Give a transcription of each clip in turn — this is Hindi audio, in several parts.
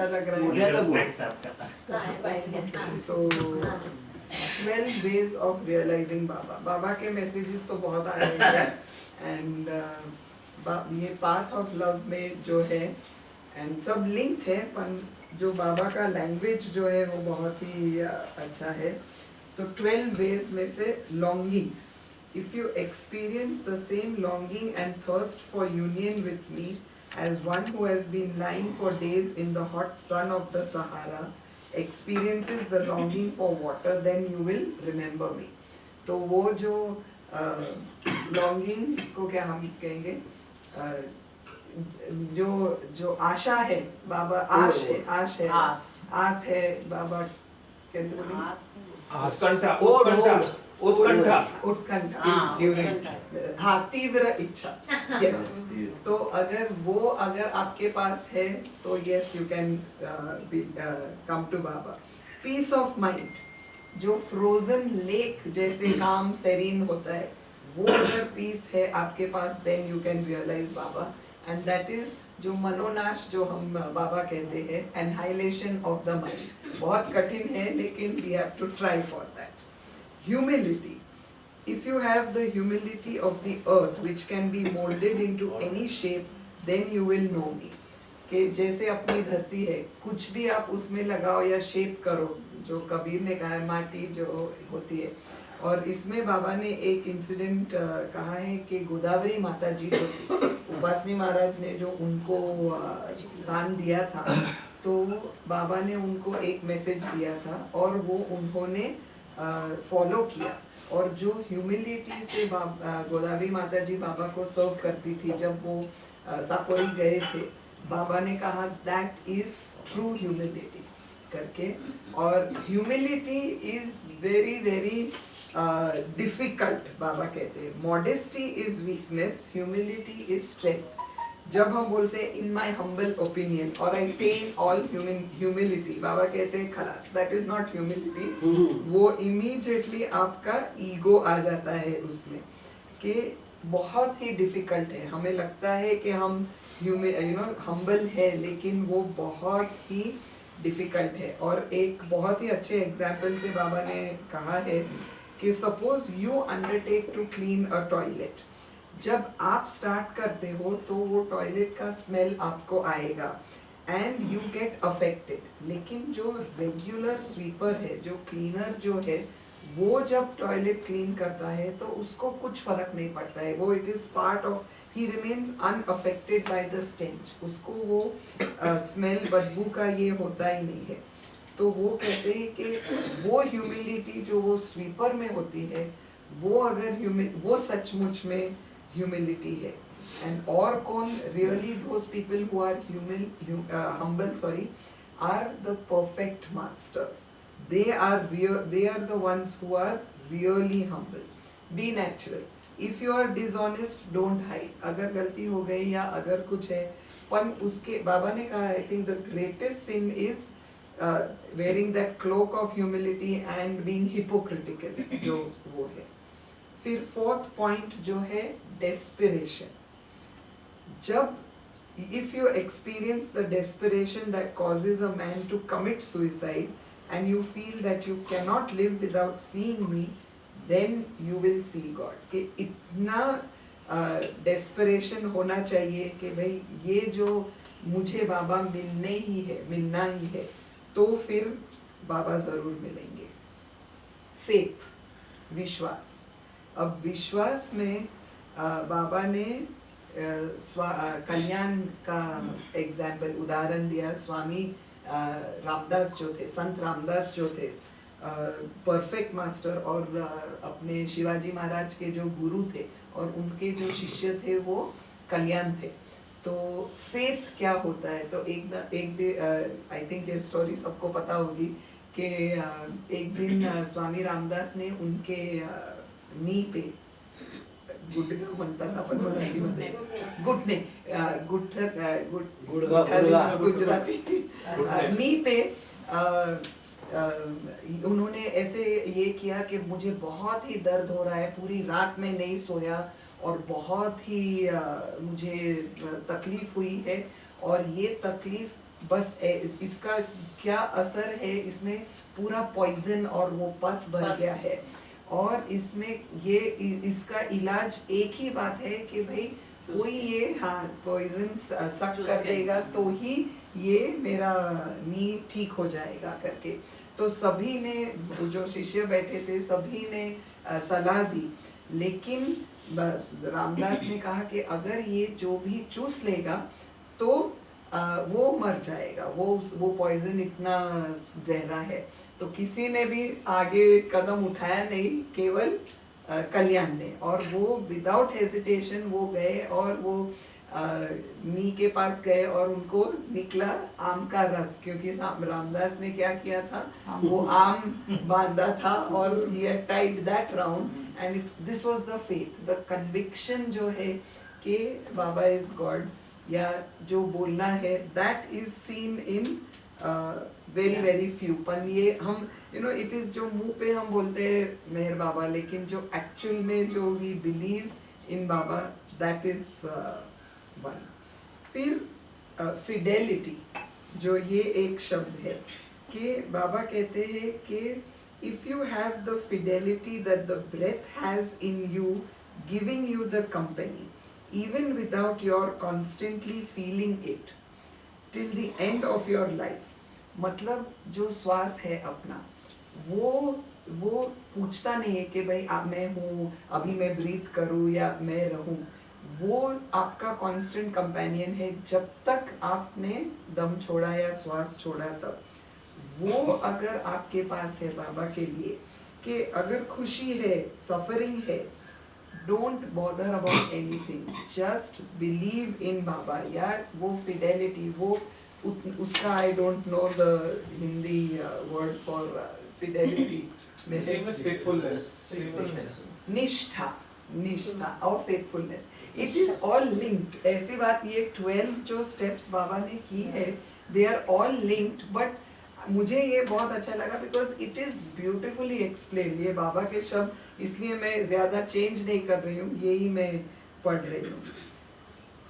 लग रहा है तो 12 ways of realizing बाबा के मैसेजेस तो बहुत आ रहे हैं एंड ये पाथ ऑफ लव में जो है एंड सब लिंक्ड है, पर जो बाबा का लैंग्वेज जो है वो बहुत ही अच्छा है। तो 12 ways में से longing, if you experience the same longing and thirst for union with me as one who has been lying for days in the hot sun of the Sahara experiences the longing for water, then you will remember me। तो वो जो longing को क्या हम कहेंगे, जो आशा है बाबा, आस है बाबा, कैसे बोलेंगे, हाँ, तीव्र इच्छा, यस। तो अगर आपके पास है तो yes you can come to बाबा। पीस ऑफ माइंड, जो फ्रोजन लेक जैसे काम सेरीन होता है, वो अगर पीस है आपके पास, then you can realize baba. And that is जो मनोनाश जो हम बाबा कहते हैं, एनहाइलेशन ऑफ द माइंड। बहुत कठिन है लेकिन we have to try for that. Humility. If you have the humility of the earth which can be molded into any shape, then you will know me। कि जैसे अपनी धरती है, कुछ भी आप उसमें लगाओ या शेप करो, जो कबीर ने कहा है, माटी जो होती है। और इसमें बाबा ने एक इंसिडेंट कहा है कि गोदावरी माता जी जो थी, उपासनी महाराज ने जो उनको स्थान दिया था, तो बाबा ने उनको एक मैसेज दिया था और वो उन्होंने फॉलो किया। और जो ह्यूमिलिटी से गोदावरी माता जी बाबा को सर्व करती थी, जब वो साकोरी गए थे, बाबा ने कहा दैट इज ट्रू ह्यूमिलिटी करके। और humility is very very difficult, Baba कहते हैं modesty is weakness, humility is strength. जब हम बोलते हैं इन माई हम्बल ओपिनियन और आई से इन ऑल ह्यूमिलिटी, बाबा कहते हैं खलास, दैट इज नॉट ह्यूमिलिटी। वो इमीडिएटली आपका ईगो आ जाता है उसमें, कि बहुत ही डिफिकल्ट है। हमें लगता है कि हम हम्बल है, लेकिन वो बहुत ही डिफिकल्ट है। और एक बहुत ही अच्छे एग्जाम्पल से बाबा ने कहा है कि suppose you undertake to clean a toilet. जब आप स्टार्ट करते हो तो वो टॉयलेट का स्मेल आपको आएगा एंड यू गेट अफेक्टेड। लेकिन जो रेगुलर स्वीपर है, जो क्लीनर जो है, वो जब टॉयलेट क्लीन करता है तो उसको कुछ फर्क नहीं पड़ता है, वो it is part of, he remains unaffected by the stench. उसको वो स्मेल, बदबू का ये होता ही नहीं है। तो वो कहते हैं कि वो ह्यूमिलिटी जो वो स्वीपर में होती है, वो अगर वो सचमुच में ह्यूमिलिटी है। एंड और कौन, really those people who are humble are the perfect masters। they are the ones who are really humble। be natural। if you are dishonest, don't hide। अगर गलती हो गई या अगर कुछ है, पर उसके बाबा ने कहा, I think the greatest sin is wearing that cloak of humility and being hypocritical, जो वो है। फिर फोर्थ पॉइंट जो है डेस्पिरेशन। जब if you experience the desperation that causes a man to commit suicide and you feel that you cannot live without seeing me, then you will see God। कि इतना desperation होना चाहिए कि भाई ये जो मुझे बाबा मिलना ही है, तो फिर बाबा जरूर मिलेंगे। फेथ, विश्वास। अब विश्वास में बाबा ने कल्याण का एग्जाम्पल, उदाहरण दिया। स्वामी रामदास जो थे, संत रामदास जो थे, परफेक्ट मास्टर, और अपने शिवाजी महाराज के जो गुरु थे और उनके जो शिष्य थे वो कल्याण थे। तो फेथ क्या होता है, तो एक आई थिंक ये स्टोरी सबको पता होगी कि एक दिन स्वामी रामदास ने उनके नी पे, गुडघा म्हणतात आपण मराठीमध्ये, घुटणे, गुजराती, नी पे उन्होंने ऐसे ये किया कि मुझे बहुत ही दर्द हो रहा है, पूरी रात में नहीं सोया और बहुत ही मुझे तकलीफ हुई है, और ये तकलीफ बस इसका क्या असर है, इसमें पूरा पॉइजन और वो पस भर गया है, और इसमें ये इसका इलाज एक ही बात है कि भाई कोई ये हाँ पॉइजन सक कर देगा तो ही ये मेरा नी ठीक हो जाएगा करके। तो सभी ने, जो शिष्य बैठे थे सभी ने सलाह दी, लेकिन बस रामदास ने कहा कि अगर ये जो भी चूस लेगा तो वो मर जाएगा, वो पॉइजन इतना जहरा है। तो किसी ने भी आगे कदम उठाया नहीं, केवल कल्याण ने, और वो विदाउट हेजिटेशन वो गए और वो नी के पास गए और उनको निकला आम का रस, क्योंकि रामदास ने क्या किया था, वो आम बांधा था और he had tied that round and this was the faith, the conviction जो है कि बाबा is God या जो बोलना है, that is seen in very very few। पर ये हम it is जो मुंह पे हम बोलते हैं मेहर बाबा, लेकिन जो actual में जो we believe in Baba, that is one। फिर fidelity, जो ये एक शब्द है कि बाबा कहते हैं कि if you have the fidelity that the breath has in you, giving you the company, even without your constantly feeling it, till the end of your life। मतलब जो श्वास है अपना, वो पूछता नहीं है कि भाई मैं हूँ, अभी मैं ब्रीथ करूँ या मैं रहूँ, वो आपका कांस्टेंट कंपेनियन है जब तक आपने दम छोड़ा या श्वास छोड़ा तब। वो अगर आपके पास है बाबा के लिए कि अगर खुशी है, सफरिंग है, don't bother about anything, just believe in Baba. या वो फिडेलिटी, वो उसका I don't know the Hindi word for fidelity, निष्ठा और faithfulness, it is all linked. ऐसी बात ये 12 जो स्टेप्स बाबा ने की है, they are all linked. But मुझे ये बहुत अच्छा लगा because it is beautifully explain, ये बाबा के शब्द, इसलिए मैं ज्यादा चेंज नहीं कर रही हूँ, यही मैं पढ़ रही हूँ।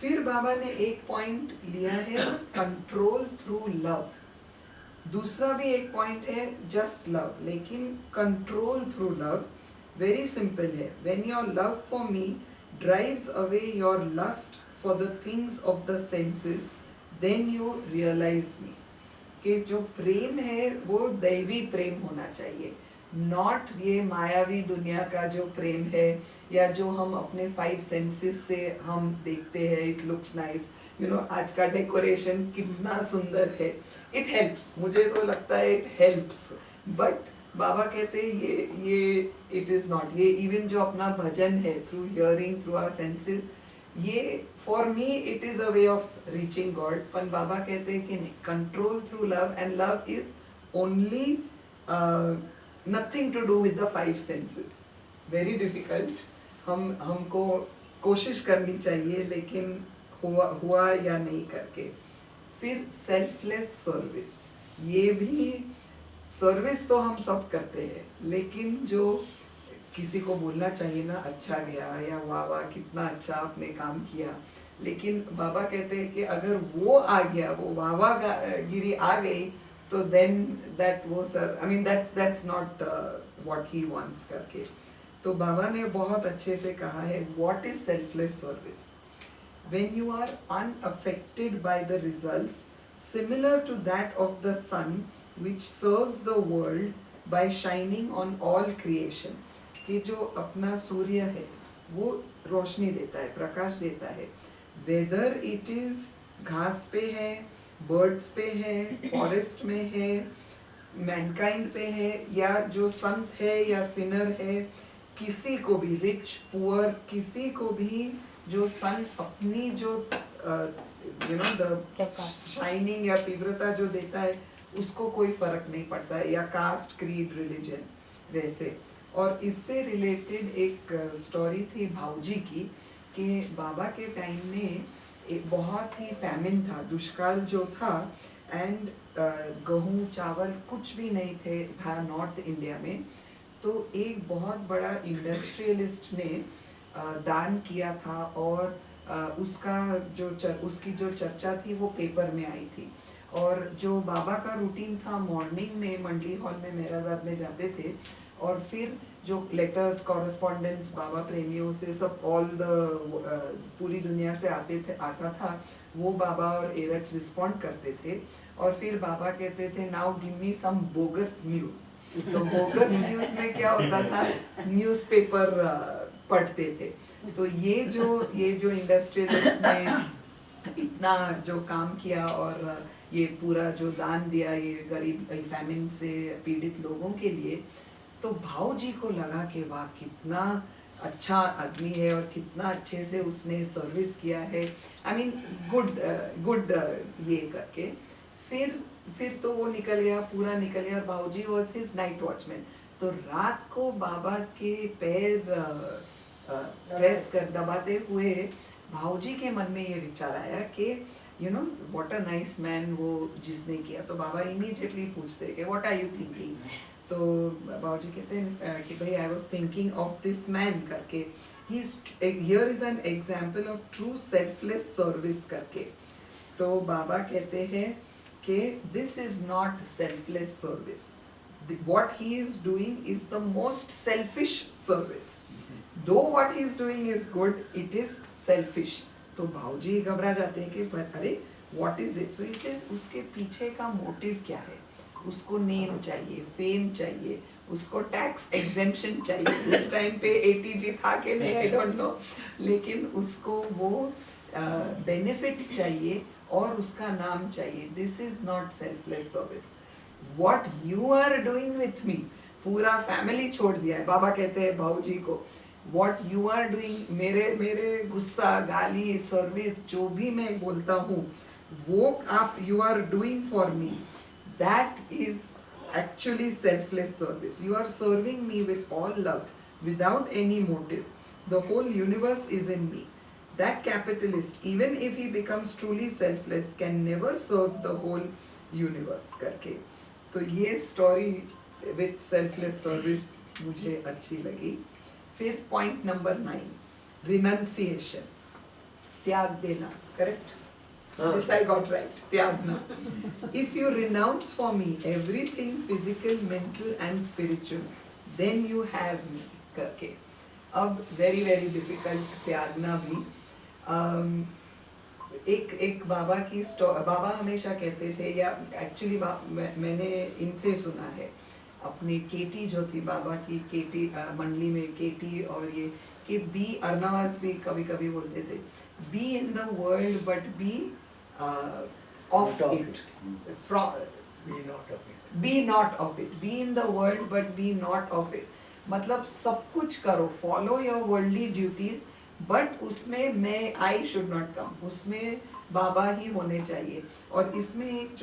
फिर बाबा ने एक पॉइंट लिया है, कंट्रोल थ्रू लव। दूसरा भी एक पॉइंट है, जस्ट लव, लेकिन control through love very simple है। When your love for me drives away your lust for the things of the senses, then you realise me. कि जो प्रेम है वो दैवी प्रेम होना चाहिए, नॉट ये मायावी दुनिया का जो प्रेम है, या जो हम अपने 5 सेंसेस से हम देखते हैं, इट लुक्स नाइस, आज का डेकोरेशन कितना सुंदर है, इट हेल्प्स, मुझे तो लगता है इट हेल्प्स, बट बाबा कहते हैं ये इट इज नॉट। ये इवन जो अपना भजन है, through hearing, through our senses, ये for me it is a way of reaching God. पर बाबा कहते हैं कि नहीं, control through love, and love is only nothing to do with the 5 senses. Very difficult, हमको कोशिश करनी चाहिए, लेकिन हुआ या नहीं करके। फिर सेल्फलेस सर्विस, ये भी सर्विस तो हम सब करते हैं, लेकिन जो किसी को बोलना चाहिए ना, अच्छा गया या वाह वाह कितना अच्छा आपने काम किया, लेकिन बाबा कहते हैं कि अगर वो आ गया, वो वाह वाह गिरी आ गई, तो देन दैट वो sir I mean that's not what he wants करके। तो बाबा ने बहुत अच्छे से कहा है, what is selfless service? When you are unaffected by the results similar to that of the sun which serves the world by shining on all creation. कि जो अपना सूर्य है वो रोशनी देता है, प्रकाश देता है, वेदर इट इज घास पे है, बर्ड्स पे है, फॉरेस्ट में है, मैनकाइंड पे है, या जो संत है या सिनर है, किसी को भी, रिच पुअर, किसी को भी जो सन अपनी जो द शाइनिंग या तीव्रता जो देता है, उसको कोई फर्क नहीं पड़ता है, या कास्ट, क्रीड, रिलीजन, वैसे। और इससे रिलेटेड एक स्टोरी थी भाऊजी की, कि बाबा के टाइम में एक बहुत ही फैमिन था, दुष्काल जो था, एंड गेहूँ चावल कुछ भी नहीं था नॉर्थ इंडिया में। तो एक बहुत बड़ा इंडस्ट्रियलिस्ट ने दान किया था, और उसकी जो चर्चा थी वो पेपर में आई थी, और जो बाबा का रूटीन था, मॉर्निंग में मंडली हॉल में मेहराजाद में जाते थे और फिर जो लेटर्स कॉरेस्पॉन्डेंस बाबा प्रेमियों से सब ऑल द पूरी दुनिया से आता था, वो बाबा और एरच रिस्पॉन्ड करते थे और फिर बाबा कहते थे नाउ गिव मी सम बोगस न्यूज। तो बोगस न्यूज में क्या होता था, न्यूज़पेपर पढ़ते थे। तो ये जो इंडस्ट्रियलिस्ट ने इतना जो काम किया और ये पूरा जो दान दिया ये गरीब फैमिन से पीड़ित लोगों के लिए, तो भाऊ जी को लगा कि वाह कितना अच्छा आदमी है और कितना अच्छे से उसने सर्विस किया है, आई मीन गुड ये करके फिर तो वो निकल गया, पूरा निकल गया और बाबूजी वाज हिज नाइट वॉचमैन। तो रात को बाबा के पैर प्रेस कर दबाते हुए भाऊजी के मन में ये विचार आया कि you know what a nice man वो जिसने किया। तो बाबा इमीडिएटली पूछते कि व्हाट आर यू थिंकिंग। तो बाबूजी कहते हैं कि भाई I was thinking of this man करके, here is an example of true selfless service करके। तो बाबा कहते हैं कि this is not selfless service, what he is doing is the most selfish service. Though what he is doing is good, it is selfish. तो भाऊजी घबरा जाते हैं कि अरे what is it? So he says उसके पीछे का मोटिव क्या है? उसको नेम चाहिए, फेम चाहिए, उसको टैक्स एग्जेम्पशन चाहिए। उस टाइम पे ATG था कि नहीं आई डोंट नो, लेकिन उसको वो बेनिफिट्स चाहिए और उसका नाम चाहिए। This is not selfless service. What you are doing with me, पूरा फैमिली छोड़ दिया है। बाबा कहते हैं भाऊजी को what you are doing, मेरे गुस्सा गाली सर्विस जो भी मैं बोलता हूँ वो आप you are doing for me, that is actually selfless service. You are serving me with all love without any motive. The whole universe is in me. That capitalist, even if he becomes truly selfless, can never serve the whole universe करके। तो ये स्टोरी विथ सेल्फलेस सर्विस मुझे अच्छी लगी। फिर पॉइंट नंबर 9, रिनंसिएशन, त्याग देना, correct? This I got right, त्यागना। If you renounce for me everything physical, mental and spiritual, then you have me करके। अब वेरी वेरी डिफिकल्ट त्यागना भी। एक बाबा की बाबा हमेशा कहते थे, या एक्चुअली मैंने इनसे सुना है, अपनी केटी जो थी बाबा की, केटी मंडली में केटी और ये कि बी अर्नावास भी कभी कभी बोलते थे, be in the world but be of it, be not of it, be in the world but be not of it. मतलब सब कुछ करो, follow your worldly duties, but उसमें मैं आई शुड नॉट कम, उसमें बाबा ही होने चाहिए। और इसमें एक